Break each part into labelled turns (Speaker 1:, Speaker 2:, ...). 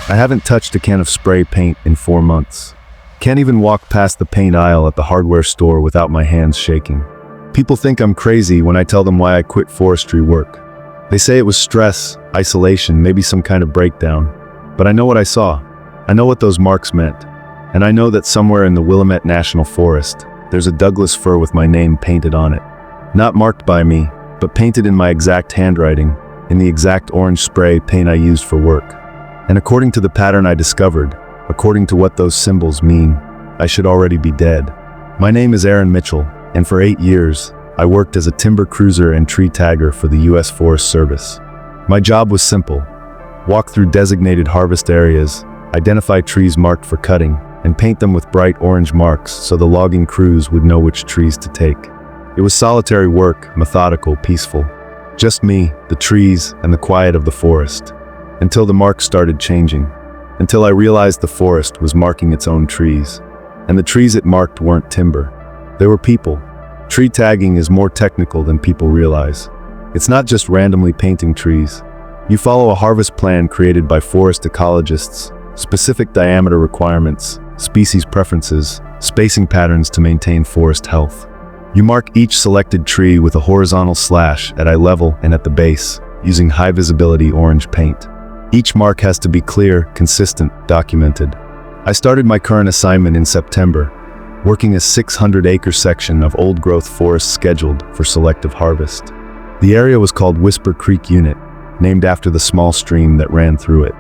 Speaker 1: I haven't touched a can of spray paint in 4 months. Can't even walk past the paint aisle at the hardware store without my hands shaking. People think I'm crazy when I tell them why I quit forestry work. They say it was stress, isolation, maybe some kind of breakdown. But I know what I saw. I know what those marks meant. And I know that somewhere in the Willamette National Forest, there's a Douglas fir with my name painted on it. Not marked by me, but painted in my exact handwriting, in the exact orange spray paint I used for work. And according to the pattern I discovered, according to what those symbols mean, I should already be dead. My name is Aaron Mitchell, and for 8 years, I worked as a timber cruiser and tree tagger for the U.S. Forest Service. My job was simple: walk through designated harvest areas, identify trees marked for cutting, and paint them with bright orange marks so the logging crews would know which trees to take. It was solitary work, methodical, peaceful. Just me, the trees, and the quiet of the forest. Until the marks started changing. Until I realized the forest was marking its own trees. And the trees it marked weren't timber. They were people. Tree tagging is more technical than people realize. It's not just randomly painting trees. You follow a harvest plan created by forest ecologists, specific diameter requirements, species preferences, spacing patterns to maintain forest health. You mark each selected tree with a horizontal slash at eye level and at the base, using high visibility orange paint. Each mark has to be clear, consistent, documented. I started my current assignment in September, working a 600-acre section of old-growth forest scheduled for selective harvest. The area was called Whisper Creek Unit, named after the small stream that ran through it.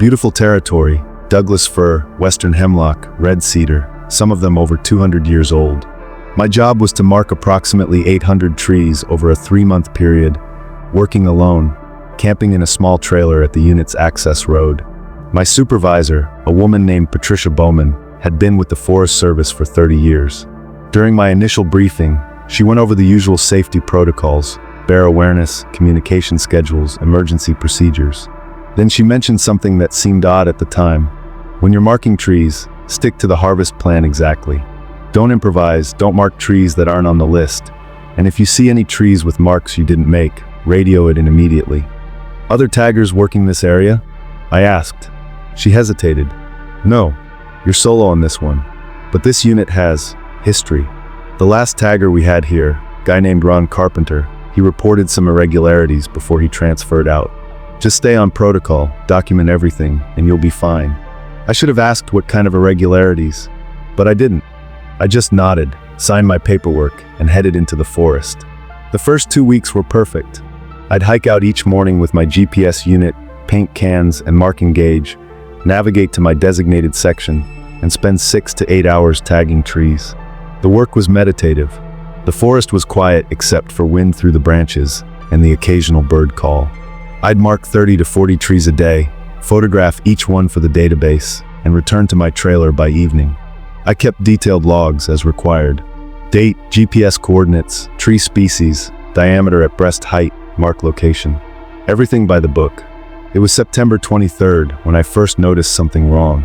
Speaker 1: Beautiful territory: Douglas fir, western hemlock, red cedar, some of them over 200 years old. My job was to mark approximately 800 trees over a 3-month period, working alone, camping in a small trailer at the unit's access road. My supervisor, a woman named Patricia Bowman, had been with the Forest Service for 30 years. During my initial briefing, she went over the usual safety protocols: bear awareness, communication schedules, emergency procedures. Then she mentioned something that seemed odd at the time. When you're marking trees, stick to the harvest plan exactly. Don't improvise, don't mark trees that aren't on the list. And if you see any trees with marks you didn't make, radio it in immediately. Other taggers working this area? I asked. She hesitated. No, you're solo on this one. But this unit has history. The last tagger we had here, a guy named Ron Carpenter, he reported some irregularities before he transferred out. Just stay on protocol, document everything, and you'll be fine. I should have asked what kind of irregularities, but I didn't. I just nodded, signed my paperwork, and headed into the forest. The first 2 weeks were perfect. I'd hike out each morning with my GPS unit, paint cans, and marking gauge, navigate to my designated section, and spend 6 to 8 hours tagging trees. The work was meditative. The forest was quiet except for wind through the branches and the occasional bird call. I'd mark 30 to 40 trees a day, photograph each one for the database, and return to my trailer by evening. I kept detailed logs as required. Date, GPS coordinates, tree species, diameter at breast height, mark location. Everything by the book. It was September 23rd when I first noticed something wrong.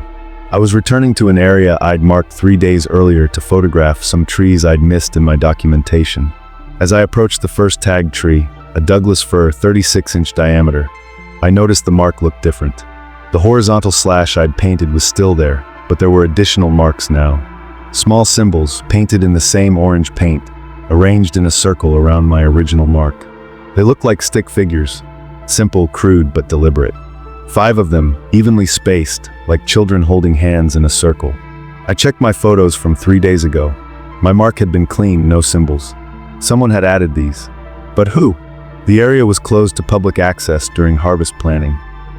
Speaker 1: I was returning to an area I'd marked 3 days earlier to photograph some trees I'd missed in my documentation. As I approached the first tagged tree, a Douglas fir 36-inch diameter, I noticed the mark looked different. The horizontal slash I'd painted was still there, but there were additional marks now. Small symbols, painted in the same orange paint, arranged in a circle around my original mark. They looked like stick figures, simple, crude, but deliberate. 5 of them, evenly spaced, like children holding hands in a circle. I checked my photos from 3 days ago. My mark had been clean, no symbols. Someone had added these. But who? The area was closed to public access during harvest planning.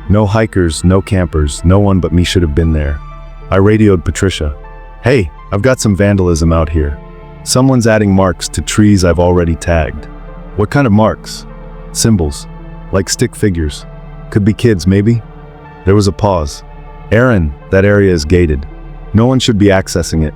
Speaker 1: No hikers, no campers, no one but me should have been there. I radioed Patricia. Hey, I've got some vandalism out here. Someone's adding marks to trees I've already tagged. What kind of marks? Symbols. Like stick figures. Could be kids, maybe? There was a pause. Aaron, that area is gated. No one should be accessing it.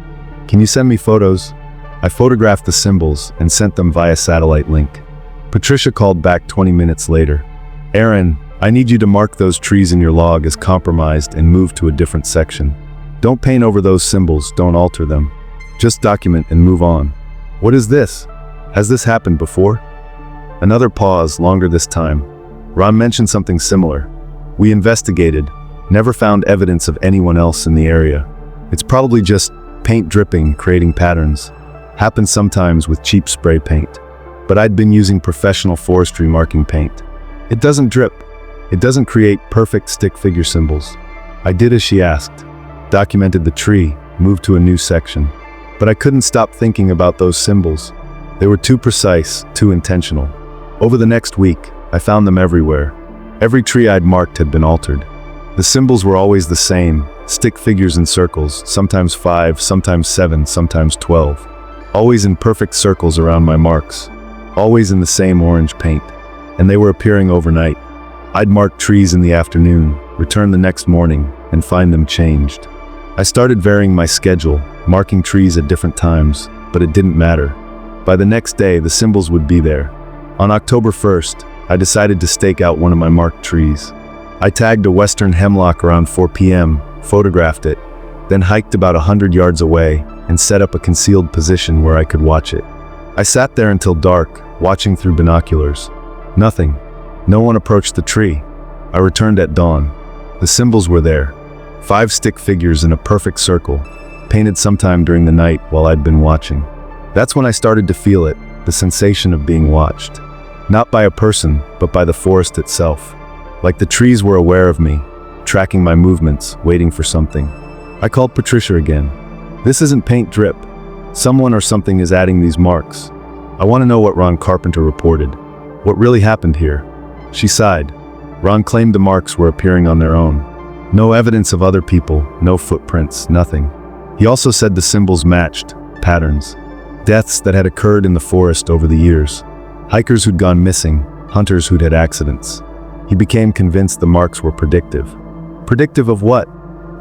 Speaker 1: Can you send me photos? I photographed the symbols and sent them via satellite link. Patricia called back 20 minutes later. Aaron, I need you to mark those trees in your log as compromised and move to a different section. Don't paint over those symbols, don't alter them. Just document and move on. What is this? Has this happened before? Another pause, longer this time. Ron mentioned something similar. We investigated. Never found evidence of anyone else in the area. It's probably just paint dripping, creating patterns. Happens sometimes with cheap spray paint. But I'd been using professional forestry marking paint. It doesn't drip. It doesn't create perfect stick figure symbols. I did as she asked. Documented the tree, moved to a new section. But I couldn't stop thinking about those symbols. They were too precise, too intentional. Over the next week, I found them everywhere. Every tree I'd marked had been altered. The symbols were always the same, stick figures in circles, sometimes 5, sometimes 7, sometimes 12. Always in perfect circles around my marks. Always in the same orange paint. And they were appearing overnight. I'd mark trees in the afternoon, return the next morning, and find them changed. I started varying my schedule, marking trees at different times, but it didn't matter. By the next day, the symbols would be there. On October 1st, I decided to stake out one of my marked trees. I tagged a western hemlock around 4 p.m., photographed it, then hiked about 100 yards away and set up a concealed position where I could watch it. I sat there until dark, watching through binoculars. Nothing. No one approached the tree. I returned at dawn. The symbols were there. 5 stick figures in a perfect circle, painted sometime during the night while I'd been watching. That's when I started to feel it, the sensation of being watched. Not by a person, but by the forest itself. Like the trees were aware of me, tracking my movements, waiting for something. I called Patricia again. This isn't paint drip. Someone or something is adding these marks. I want to know what Ron Carpenter reported. What really happened here? She sighed. Ron claimed the marks were appearing on their own. No evidence of other people, no footprints, nothing. He also said the symbols matched, patterns. Deaths that had occurred in the forest over the years. Hikers who'd gone missing, hunters who'd had accidents. He became convinced the marks were predictive. Predictive of what?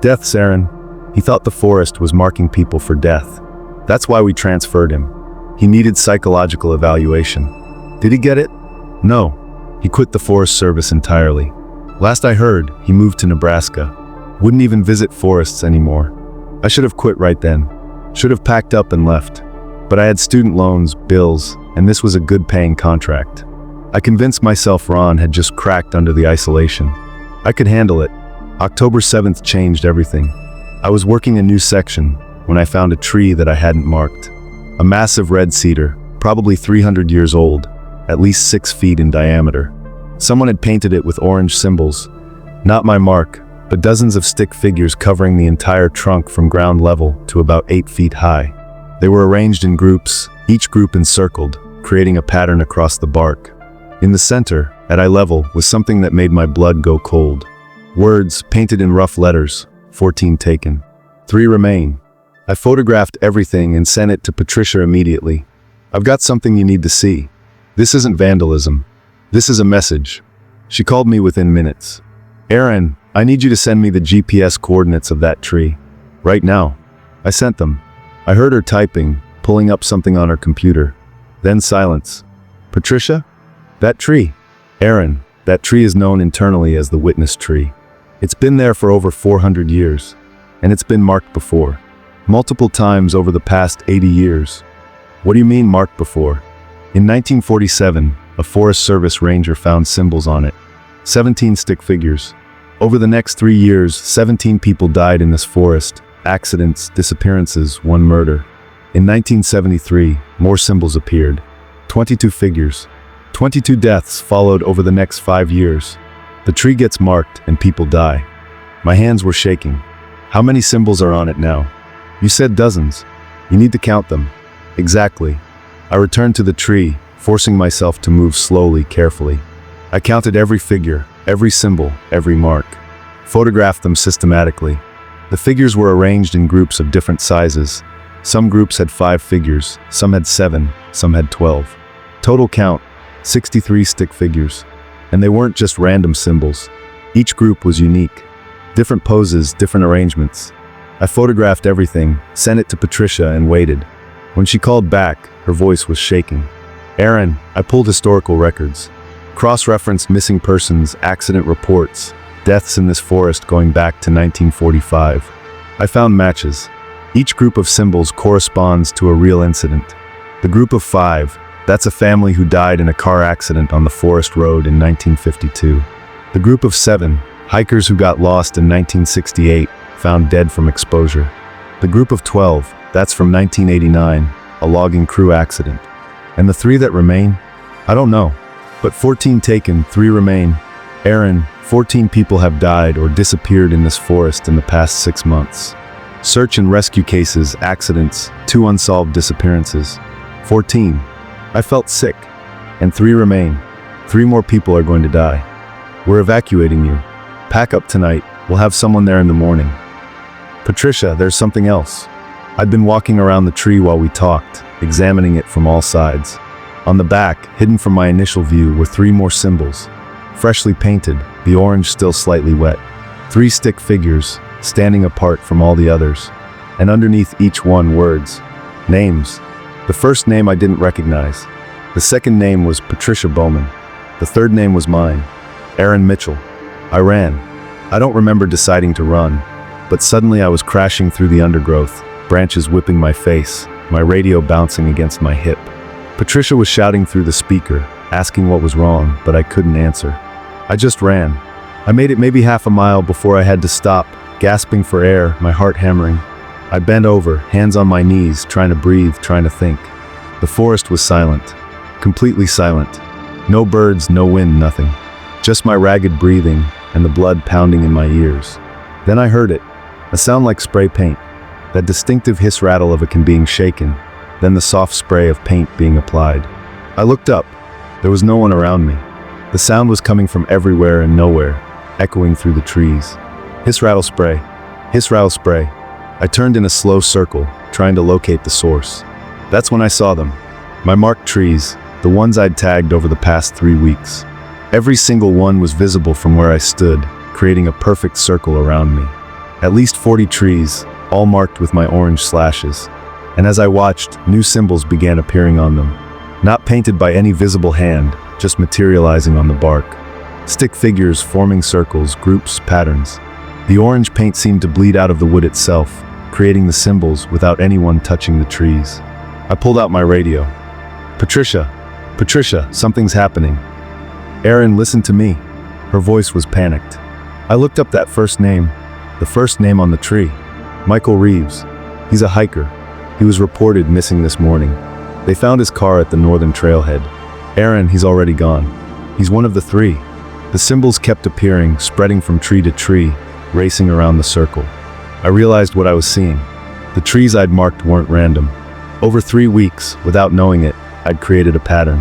Speaker 1: Deaths, Aaron. He thought the forest was marking people for death. That's why we transferred him. He needed psychological evaluation. Did he get it? No. He quit the Forest Service entirely. Last I heard, he moved to Nebraska. Wouldn't even visit forests anymore. I should have quit right then. Should have packed up and left. But I had student loans, bills, and this was a good-paying contract. I convinced myself Ron had just cracked under the isolation. I could handle it. October 7th changed everything. I was working a new section when I found a tree that I hadn't marked. A massive red cedar, probably 300 years old, at least 6 feet in diameter. Someone had painted it with orange symbols. Not my mark, but dozens of stick figures covering the entire trunk from ground level to about 8 feet high. They were arranged in groups, each group encircled, creating a pattern across the bark. In the center, at eye level, was something that made my blood go cold. Words, painted in rough letters, 14 taken. 3 remain. I photographed everything and sent it to Patricia immediately. I've got something you need to see. This isn't vandalism. This is a message. She called me within minutes. Aaron, I need you to send me the GPS coordinates of that tree. Right now. I sent them. I heard her typing, pulling up something on her computer. Then silence. Patricia? That tree. Aaron, that tree is known internally as the witness tree. It's been there for over 400 years. And it's been marked before. Multiple times over the past 80 years. What do you mean marked before? In 1947, a Forest Service ranger found symbols on it. 17 stick figures. Over the next 3 years, 17 people died in this forest. Accidents, disappearances, 1 murder. In 1973, more symbols appeared. 22 figures. 22 deaths followed over the next 5 years. The tree gets marked and people die. My hands were shaking. How many symbols are on it now? You said dozens. You need to count them. Exactly. I returned to the tree, forcing myself to move slowly, carefully. I counted every figure, every symbol, every mark. Photographed them systematically. The figures were arranged in groups of different sizes. Some groups had 5 figures, some had 7, some had 12. Total count, 63 stick figures. And they weren't just random symbols. Each group was unique. Different poses, different arrangements. I photographed everything, sent it to Patricia, and waited. When she called back, her voice was shaking. Aaron, I pulled historical records. Cross-referenced missing persons, accident reports, deaths in this forest going back to 1945. I found matches. Each group of symbols corresponds to a real incident. The group of 5, that's a family who died in a car accident on the forest road in 1952. The group of 7, Hikers who got lost in 1968, found dead from exposure. The group of 12, that's from 1989, a logging crew accident. And the 3 that remain? I don't know. But 14 taken, 3 remain. Aaron, 14 people have died or disappeared in this forest in the past 6 months. Search and rescue cases, accidents, 2 unsolved disappearances. 14. I felt sick. And 3 remain. 3 more people are going to die. We're evacuating you. Pack up tonight. We'll have someone there in the morning. Patricia, there's something else. I'd been walking around the tree while we talked, examining it from all sides. On the back, hidden from my initial view, were 3 more symbols. Freshly painted, the orange still slightly wet. 3 stick figures, standing apart from all the others. And underneath each one, words. Names. The first name I didn't recognize. The second name was Patricia Bowman. The third name was mine. Aaron Mitchell. I ran. I don't remember deciding to run, but suddenly I was crashing through the undergrowth, branches whipping my face, my radio bouncing against my hip. Patricia was shouting through the speaker, asking what was wrong, but I couldn't answer. I just ran. I made it maybe half a mile before I had to stop, gasping for air, my heart hammering. I bent over, hands on my knees, trying to breathe, trying to think. The forest was silent, completely silent. No birds, no wind, nothing. Just my ragged breathing and the blood pounding in my ears. Then I heard it, a sound like spray paint, that distinctive hiss rattle of a can being shaken, then the soft spray of paint being applied. I looked up. There was no one around me. The sound was coming from everywhere and nowhere, echoing through the trees. Hiss rattle spray. Hiss rattle spray. I turned in a slow circle, trying to locate the source. That's when I saw them. My marked trees, the ones I'd tagged over the past 3 weeks. Every single one was visible from where I stood, creating a perfect circle around me. At least 40 trees, all marked with my orange slashes. And as I watched, new symbols began appearing on them. Not painted by any visible hand, just materializing on the bark. Stick figures forming circles, groups, patterns. The orange paint seemed to bleed out of the wood itself, creating the symbols without anyone touching the trees. I pulled out my radio. Patricia, something's happening. Aaron, listen to me. Her voice was panicked. I looked up that first name, the first name on the tree. Michael Reeves. He's a hiker. He was reported missing this morning. They found his car at the northern trailhead. Aaron, he's already gone. He's one of the 3. The symbols kept appearing, spreading from tree to tree, racing around the circle. I realized what I was seeing. The trees I'd marked weren't random. Over 3 weeks, without knowing it, I'd created a pattern.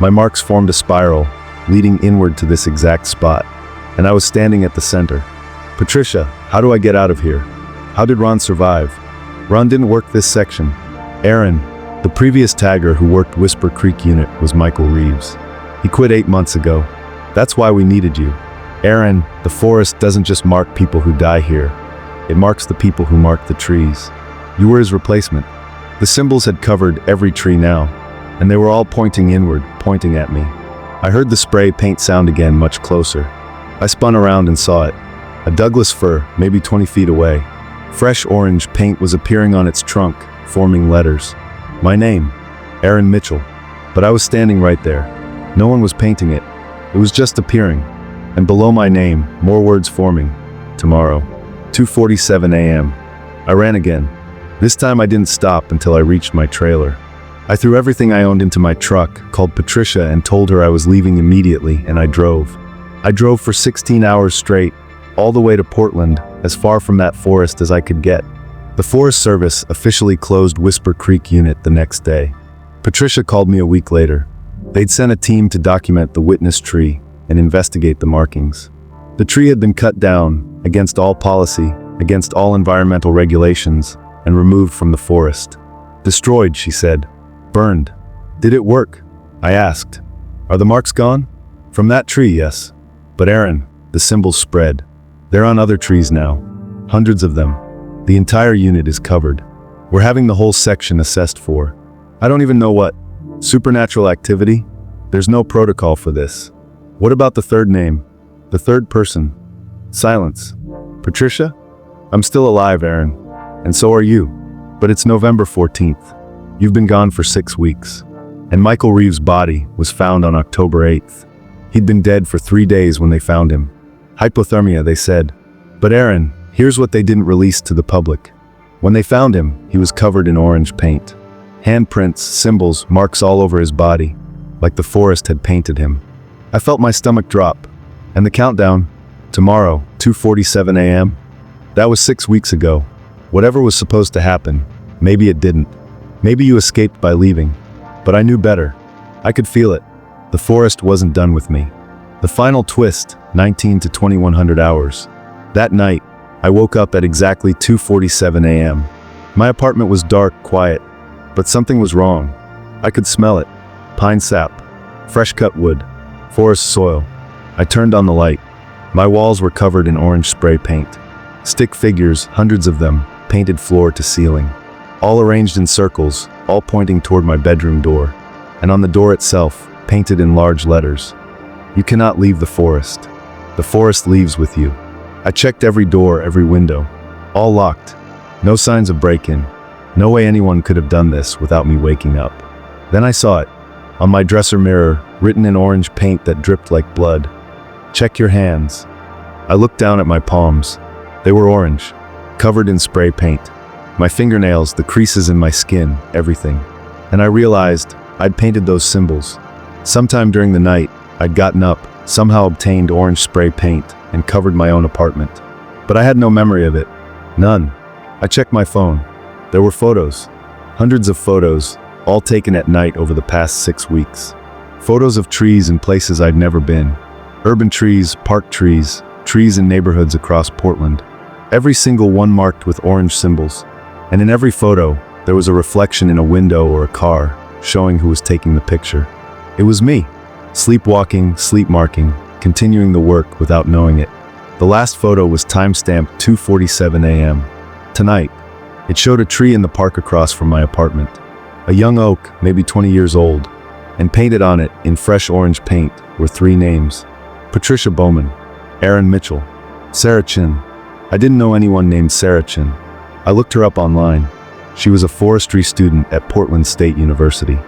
Speaker 1: My marks formed a spiral, leading inward to this exact spot, and I was standing at the center. Patricia, how do I get out of here? How did Ron survive? Ron didn't work this section. Aaron, the previous tagger who worked Whisper Creek unit, was Michael Reeves. He quit 8 months ago. That's why we needed you. Aaron, the forest doesn't just mark people who die here. It marks the people who mark the trees. You were his replacement. The symbols had covered every tree now, and they were all pointing inward, pointing at me. I heard the spray paint sound again, much closer. I spun around and saw it. A Douglas fir, maybe 20 feet away. Fresh orange paint was appearing on its trunk, forming letters. My name, Aaron Mitchell. But I was standing right there. No one was painting it. It was just appearing. And below my name, more words forming. Tomorrow. 2:47 a.m. I ran again. This time I didn't stop until I reached my trailer. I threw everything I owned into my truck, called Patricia and told her I was leaving immediately, and I drove. I drove for 16 hours straight, all the way to Portland, as far from that forest as I could get. The Forest Service officially closed Whisper Creek unit the next day. Patricia called me a week later. They'd sent a team to document the witness tree and investigate the markings. The tree had been cut down, against all policy, against all environmental regulations, and removed from the forest. Destroyed, she said. Burned. Did it work? I asked. Are the marks gone? From that tree, yes. But Aaron, the symbols spread. They're on other trees now. Hundreds of them. The entire unit is covered. We're having the whole section assessed for. I don't even know what. Supernatural activity? There's no protocol for this. What about the third name? The third person? Silence. Patricia? I'm still alive, Aaron. And so are you. But it's November 14th. You've been gone for 6 weeks. And Michael Reeves' body was found on October 8th. He'd been dead for 3 days when they found him. Hypothermia, they said. But Aaron, here's what they didn't release to the public. When they found him, he was covered in orange paint. Handprints, symbols, marks all over his body, like the forest had painted him. I felt my stomach drop. And the countdown? Tomorrow, 2:47 a.m.? That was 6 weeks ago. Whatever was supposed to happen, maybe it didn't. Maybe you escaped by leaving. But I knew better. I could feel it. The forest wasn't done with me. The final twist, 19 to 2100 hours. That night, I woke up at exactly 2:47 a.m. My apartment was dark, quiet, but something was wrong. I could smell it. Pine sap, fresh cut wood, forest soil. I turned on the light. My walls were covered in orange spray paint. Stick figures, hundreds of them, painted floor to ceiling. All arranged in circles, all pointing toward my bedroom door. And on the door itself, painted in large letters, "You cannot leave the forest. The forest leaves with you." I checked every door, every window. All locked. No signs of break-in. No way anyone could have done this without me waking up. Then I saw it. On my dresser mirror, written in orange paint that dripped like blood. "Check your hands." I looked down at my palms. They were orange, covered in spray paint. My fingernails, the creases in my skin, everything. And I realized I'd painted those symbols. Sometime during the night, I'd gotten up, somehow obtained orange spray paint, and covered my own apartment. But I had no memory of it. None. I checked my phone. There were photos. Hundreds of photos, all taken at night over the past 6 weeks. Photos of trees in places I'd never been. Urban trees, park trees, trees in neighborhoods across Portland. Every single one marked with orange symbols. And in every photo, there was a reflection in a window or a car, showing who was taking the picture. It was me. Sleepwalking, sleep marking, continuing the work without knowing it. The last photo was time-stamped 2:47 a.m. Tonight. It showed a tree in the park across from my apartment. A young oak, maybe 20 years old, and painted on it, in fresh orange paint, were 3 names. Patricia Bowman, Aaron Mitchell, Sarah Chin. I didn't know anyone named Sarah Chin. I looked her up online. She was a forestry student at Portland State University.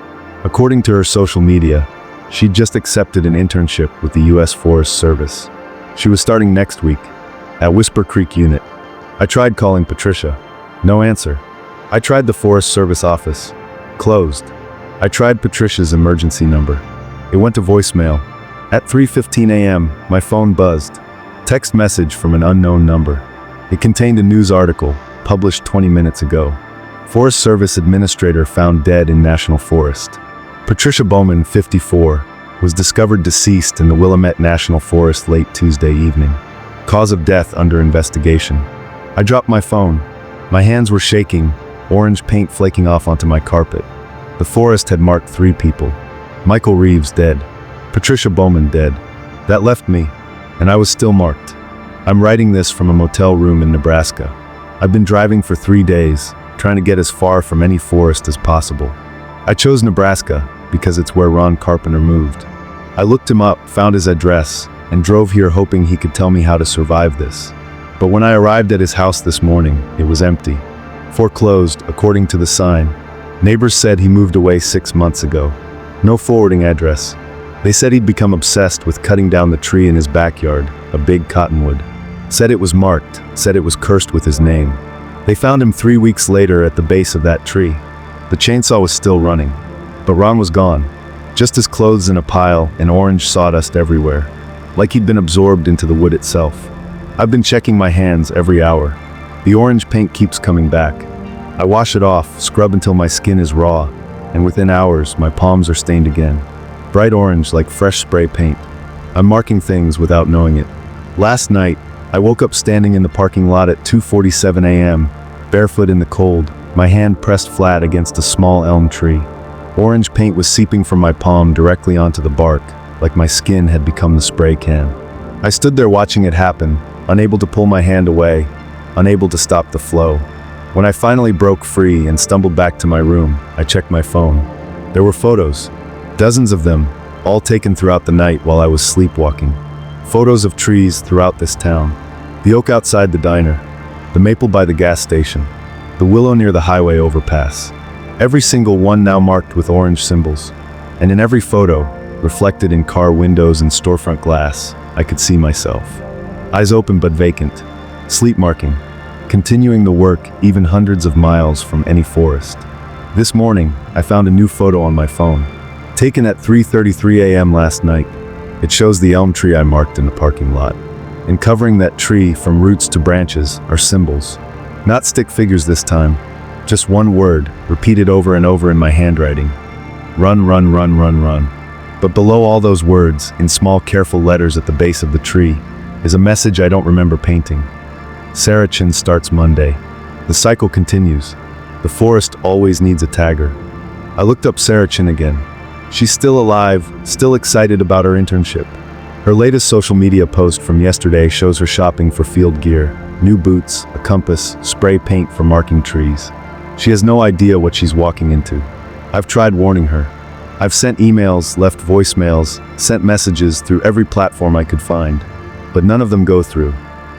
Speaker 1: According to her social media, she'd just accepted an internship with the U.S. Forest Service. She was starting next week, at Whisper Creek Unit. I tried calling Patricia. No answer. I tried the Forest Service office. Closed. I tried Patricia's emergency number. It went to voicemail. At 3:15 a.m., my phone buzzed. Text message from an unknown number. It contained a news article, published 20 minutes ago. Forest Service administrator found dead in National Forest. Patricia Bowman, 54, was discovered deceased in the Willamette National Forest late Tuesday evening. Cause of death under investigation. I dropped my phone. My hands were shaking, orange paint flaking off onto my carpet. The forest had marked 3 people. Michael Reeves dead. Patricia Bowman dead. That left me, and I was still marked. I'm writing this from a motel room in Nebraska. I've been driving for 3 days, trying to get as far from any forest as possible. I chose Nebraska because it's where Ron Carpenter moved. I looked him up, found his address, and drove here hoping he could tell me how to survive this. But when I arrived at his house this morning, it was empty. Foreclosed, according to the sign. Neighbors said he moved away 6 months ago. No forwarding address. They said he'd become obsessed with cutting down the tree in his backyard, a big cottonwood. Said it was marked, said it was cursed with his name. They found him 3 weeks later at the base of that tree. The chainsaw was still running, but Ron was gone. Just his clothes in a pile and orange sawdust everywhere, like he'd been absorbed into the wood itself. I've been checking my hands every hour. The orange paint keeps coming back. I wash it off, scrub until my skin is raw, and within hours, my palms are stained again. Bright orange like fresh spray paint. I'm marking things without knowing it. Last night, I woke up standing in the parking lot at 2:47 a.m., barefoot in the cold, my hand pressed flat against a small elm tree. Orange paint was seeping from my palm directly onto the bark, like my skin had become the spray can. I stood there watching it happen, unable to pull my hand away, unable to stop the flow. When I finally broke free and stumbled back to my room, I checked my phone. There were photos, dozens of them, all taken throughout the night while I was sleepwalking. Photos of trees throughout this town. The oak outside the diner, the maple by the gas station, the willow near the highway overpass. Every single one now marked with orange symbols. And in every photo, reflected in car windows and storefront glass, I could see myself. Eyes open but vacant. Sleep marking. Continuing the work even hundreds of miles from any forest. This morning, I found a new photo on my phone. Taken at 3:33 a.m. last night. It shows the elm tree I marked in the parking lot. And covering that tree from roots to branches are symbols. Not stick figures this time. Just one word, repeated over and over in my handwriting. Run, run, run, run, run. But below all those words, in small careful letters at the base of the tree, is a message I don't remember painting. Saracen starts Monday. The cycle continues. The forest always needs a tagger. I looked up Saracen again. She's still alive, still excited about her internship. Her latest social media post from yesterday shows her shopping for field gear, new boots, a compass, spray paint for marking trees. She has no idea what she's walking into. I've tried warning her. I've sent emails, left voicemails, sent messages through every platform I could find, but none of them go through.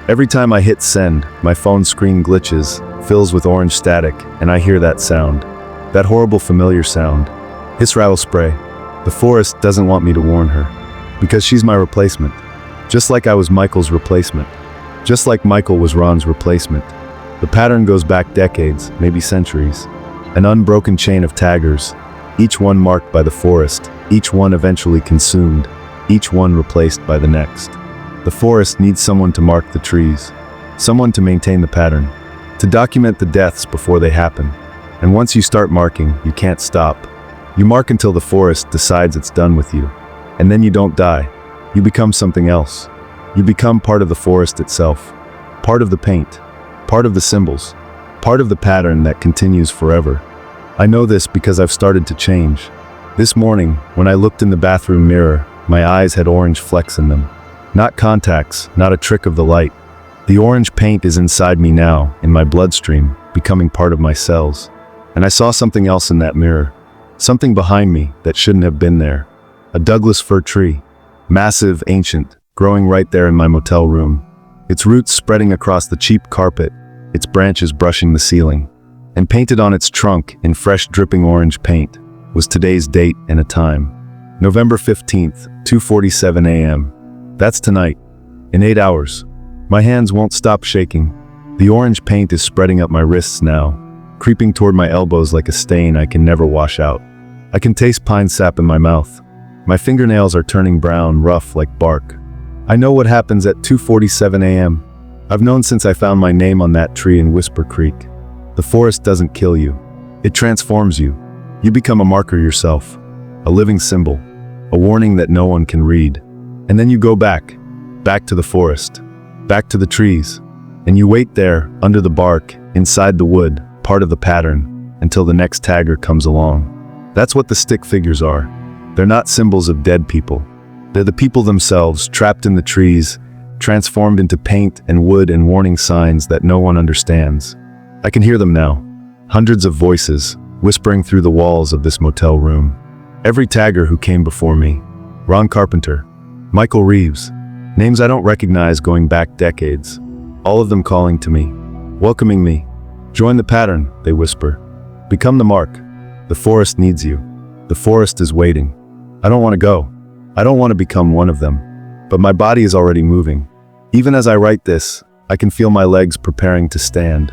Speaker 1: Every time I hit send, my phone screen glitches, fills with orange static, and I hear that sound. That horrible familiar sound. Hiss rattle spray. The forest doesn't want me to warn her, because she's my replacement. Just like I was Michael's replacement. Just like Michael was Ron's replacement. The pattern goes back decades, maybe centuries. An unbroken chain of taggers, each one marked by the forest, each one eventually consumed, each one replaced by the next. The forest needs someone to mark the trees, someone to maintain the pattern, to document the deaths before they happen. And once you start marking, you can't stop. You mark until the forest decides it's done with you. And then you don't die. You become something else. You become part of the forest itself. Part of the paint. Part of the symbols. Part of the pattern that continues forever. I know this because I've started to change. This morning, when I looked in the bathroom mirror, my eyes had orange flecks in them. Not contacts, not a trick of the light. The orange paint is inside me now, in my bloodstream, becoming part of my cells. And I saw something else in that mirror. Something behind me that shouldn't have been there. A Douglas fir tree. Massive, ancient, growing right there in my motel room. Its roots spreading across the cheap carpet, its branches brushing the ceiling. And painted on its trunk in fresh dripping orange paint was today's date and a time. November 15th, 2:47 a.m. That's tonight. In 8 hours. My hands won't stop shaking. The orange paint is spreading up my wrists now, creeping toward my elbows like a stain I can never wash out. I can taste pine sap in my mouth. My fingernails are turning brown, rough like bark. I know what happens at 2:47 a.m. I've known since I found my name on that tree in Whisper Creek. The forest doesn't kill you. It transforms you. You become a marker yourself. A living symbol. A warning that no one can read. And then you go back to the forest, back to the trees, and you wait there, under the bark, inside the wood, part of the pattern, until the next tagger comes along. That's what the stick figures are. They're not symbols of dead people. They're the people themselves, trapped in the trees, transformed into paint and wood and warning signs that no one understands. I can hear them now. Hundreds of voices, whispering through the walls of this motel room. Every tagger who came before me. Ron Carpenter, Michael Reeves, names I don't recognize going back decades. All of them calling to me, welcoming me. Join the pattern, they whisper. Become the mark. The forest needs you. The forest is waiting. I don't want to go. I don't want to become one of them. But my body is already moving. Even as I write this, I can feel my legs preparing to stand.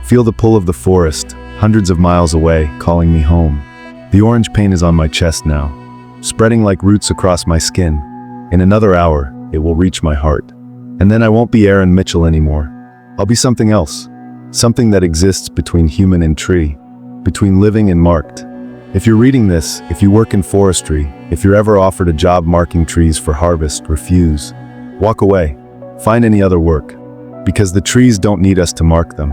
Speaker 1: Feel the pull of the forest, hundreds of miles away, calling me home. The orange paint is on my chest now, spreading like roots across my skin. In another hour, it will reach my heart. And then I won't be Aaron Mitchell anymore. I'll be something else. Something that exists between human and tree. Between living and marked. If you're reading this, if you work in forestry, if you're ever offered a job marking trees for harvest, refuse. Walk away. Find any other work. Because the trees don't need us to mark them.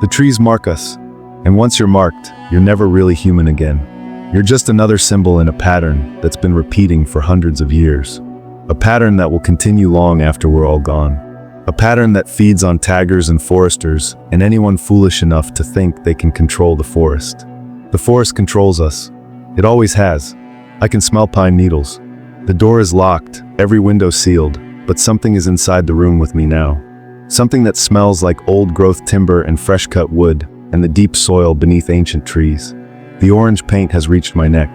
Speaker 1: The trees mark us. And once you're marked, you're never really human again. You're just another symbol in a pattern that's been repeating for hundreds of years. A pattern that will continue long after we're all gone. A pattern that feeds on taggers and foresters and anyone foolish enough to think they can control the forest. The forest controls us. It always has. I can smell pine needles. The door is locked, every window sealed, but something is inside the room with me now. Something that smells like old-growth timber and fresh-cut wood and the deep soil beneath ancient trees. The orange paint has reached my neck.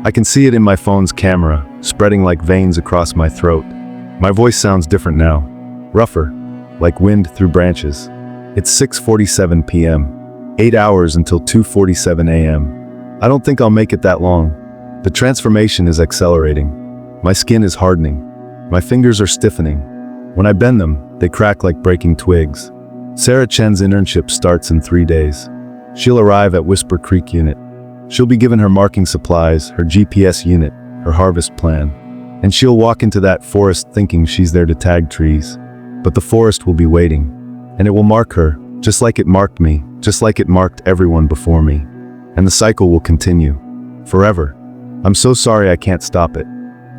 Speaker 1: I can see it in my phone's camera, spreading like veins across my throat. My voice sounds different now. rougher, like wind through branches. It's 6:47 p.m., 8 hours until 2:47 a.m. I don't think I'll make it that long. The transformation is accelerating. My skin is hardening. My fingers are stiffening. When I bend them, they crack like breaking twigs. Sarah Chen's internship starts in 3 days. She'll arrive at Whisper Creek Unit. She'll be given her marking supplies, her GPS unit, her harvest plan. And she'll walk into that forest thinking she's there to tag trees. But the forest will be waiting. And it will mark her, just like it marked me, just like it marked everyone before me. And the cycle will continue. Forever. I'm so sorry I can't stop it.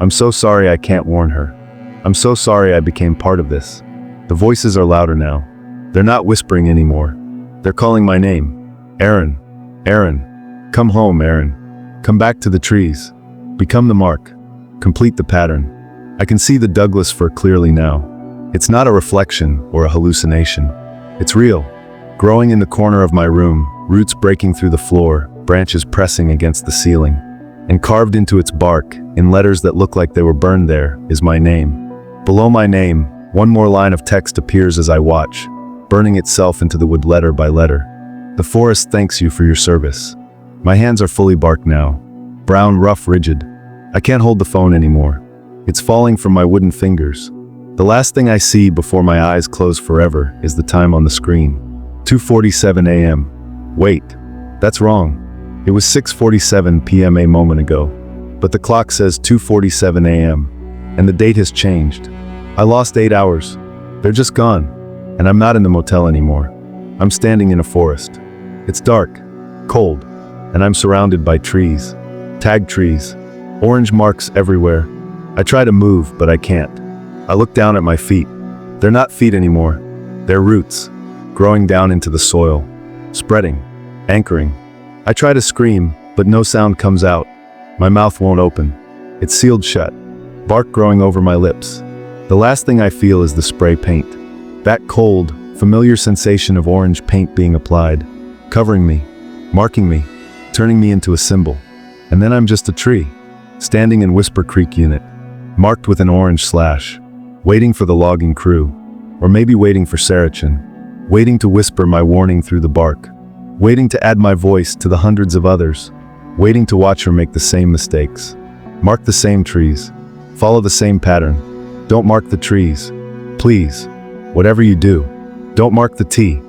Speaker 1: I'm so sorry I can't warn her. I'm so sorry I became part of this. The voices are louder now. They're not whispering anymore. They're calling my name. Aaron. Aaron. Come home, Aaron. Come back to the trees. Become the mark. Complete the pattern. I can see the Douglas fir clearly now. It's not a reflection or a hallucination. It's real. Growing in the corner of my room, roots breaking through the floor, branches pressing against the ceiling. And carved into its bark, in letters that look like they were burned there, is my name. Below my name, one more line of text appears as I watch, burning itself into the wood letter by letter. The forest thanks you for your service. My hands are fully barked now. Brown, rough, rigid. I can't hold the phone anymore. It's falling from my wooden fingers. The last thing I see before my eyes close forever is the time on the screen. 2:47 a.m. Wait, that's wrong. It was 6:47 p.m. a moment ago. But the clock says 2:47 a.m. And the date has changed. I lost 8 hours. They're just gone. And I'm not in the motel anymore. I'm standing in a forest. It's dark, cold, and I'm surrounded by trees. Tagged trees. Orange marks everywhere. I try to move, but I can't. I look down at my feet. They're not feet anymore. They're roots, growing down into the soil, spreading, anchoring. I try to scream, but no sound comes out. My mouth won't open. It's sealed shut, bark growing over my lips. The last thing I feel is the spray paint. That cold, familiar sensation of orange paint being applied, covering me, marking me, turning me into a symbol. And then I'm just a tree, standing in Whisper Creek Unit, marked with an orange slash, waiting for the logging crew, or maybe waiting for Sarah Chen, waiting to whisper my warning through the bark, waiting to add my voice to the hundreds of others, waiting to watch her make the same mistakes, mark the same trees, follow the same pattern. Don't mark the trees. Please, whatever you do, don't mark the T.